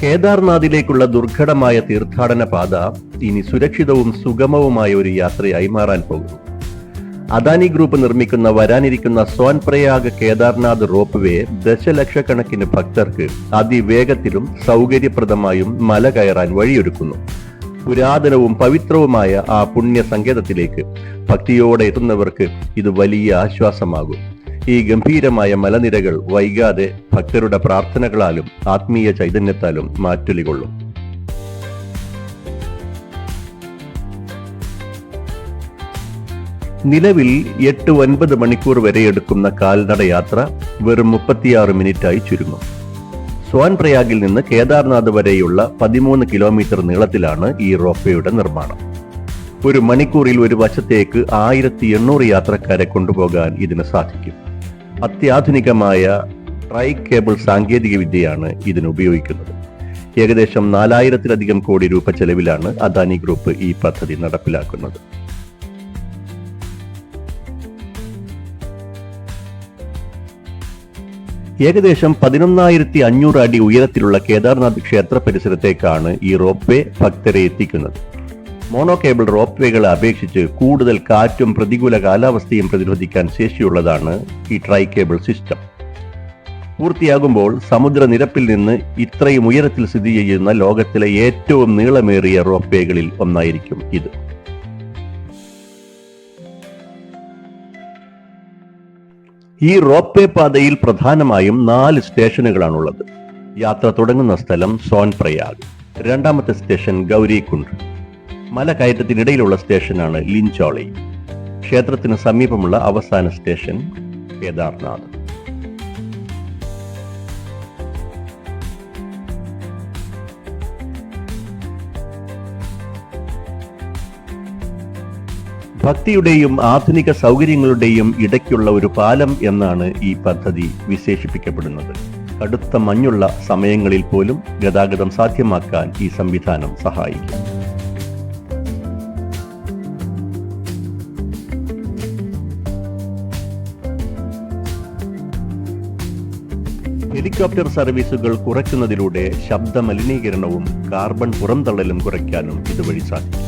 കേദാർനാഥിലേക്കുള്ള ദുർഘടമായ തീർത്ഥാടന പാത ഇനി സുരക്ഷിതവും സുഗമവുമായ ഒരു യാത്രയായി മാറാൻ പോകുന്നു. അദാനി ഗ്രൂപ്പ് നിർമ്മിക്കുന്ന വരാനിരിക്കുന്ന സോൻപ്രയാഗ് കേദാർനാഥ് റോപ്പ് വേ ദശലക്ഷക്കണക്കിന് ഭക്തർക്ക് അതിവേഗത്തിലും സൗകര്യപ്രദമായും മല കയറാൻ വഴിയൊരുക്കുന്നു. പുരാതനവും പവിത്രവുമായ ആ പുണ്യ സങ്കേതത്തിലേക്ക് ഭക്തിയോടെ എത്തുന്നവർക്ക് ഇത് വലിയ ആശ്വാസമാകും. ഈ ഗംഭീരമായ മലനിരകൾ വൈകാതെ ഭക്തരുടെ പ്രാർത്ഥനകളാലും ആത്മീയ ചൈതന്യത്താലും മാറ്റൊലികൊള്ളും. നിലവിൽ 8-9 മണിക്കൂർ വരെ എടുക്കുന്ന കാൽനട യാത്ര വെറും 36 മിനിറ്റായി ചുരുങ്ങും. സോൻപ്രയാഗിൽ നിന്ന് കേദാർനാഥ് വരെയുള്ള 13 കിലോമീറ്റർ നീളത്തിലാണ് ഈ റോപ്വേയുടെ നിർമ്മാണം. ഒരു മണിക്കൂറിൽ ഒരു വശത്തേക്ക് 1800 യാത്രക്കാരെ കൊണ്ടുപോകാൻ ഇതിന് സാധിക്കും. അത്യാധുനികമായ ട്രൈ കേബിൾ സാങ്കേതിക വിദ്യയാണ് ഇതിന് ഉപയോഗിക്കുന്നത്. ഏകദേശം 4000-ലധികം കോടി രൂപ ചെലവിലാണ് അദാനി ഗ്രൂപ്പ് ഈ പദ്ധതി നടപ്പിലാക്കുന്നത്. ഏകദേശം 11,500 അടി ഉയരത്തിലുള്ള കേദാർനാഥ് ക്ഷേത്ര പരിസരത്തേക്കാണ് ഈ റോപ്പ് വേ ഭക്തരെ എത്തിക്കുന്നത്. മോണോ കേബിൾ റോപ്പ് വേകളെ അപേക്ഷിച്ച് കൂടുതൽ കാറ്റും പ്രതികൂല കാലാവസ്ഥയും പ്രതിരോധിക്കാൻ ശേഷിയുള്ളതാണ് ഈ ട്രൈ കേബിൾ സിസ്റ്റം. പൂർത്തിയാകുമ്പോൾ സമുദ്രനിരപ്പിൽ നിന്ന് ഇത്രയും ഉയരത്തിൽ സ്ഥിതി ചെയ്യുന്ന ലോകത്തിലെ ഏറ്റവും നീളമേറിയ റോപ്പ് വേകളിൽ ഒന്നായിരിക്കും ഇത്. ഈ റോപ്പ് വേ പാതയിൽ പ്രധാനമായും 4 സ്റ്റേഷനുകളാണുള്ളത്. യാത്ര തുടങ്ങുന്ന സ്ഥലം സോൻപ്രയാഗ്, രണ്ടാമത്തെ സ്റ്റേഷൻ ഗൗരികുണ്ട്, മല കയറ്റത്തിനിടയിലുള്ള സ്റ്റേഷനാണ് ലിൻചോളി, ക്ഷേത്രത്തിന് സമീപമുള്ള അവസാന സ്റ്റേഷൻ കേദാർനാഥ്. ഭക്തിയുടെയും ആധുനിക സൗകര്യങ്ങളുടെയും ഇടയ്ക്കുള്ള ഒരു പാലം എന്നാണ് ഈ പദ്ധതി വിശേഷിപ്പിക്കപ്പെടുന്നത്. കടുത്ത മഞ്ഞുള്ള സമയങ്ങളിൽ പോലും ഗതാഗതം സാധ്യമാക്കാൻ ഈ സംവിധാനം സഹായിക്കും. ഹെലികോപ്റ്റർ സർവീസുകൾ കുറയ്ക്കുന്നതിലൂടെ ശബ്ദ മലിനീകരണവും കാർബൺ പുറന്തള്ളലും കുറയ്ക്കാനും ഇതുവഴി സാധിക്കും.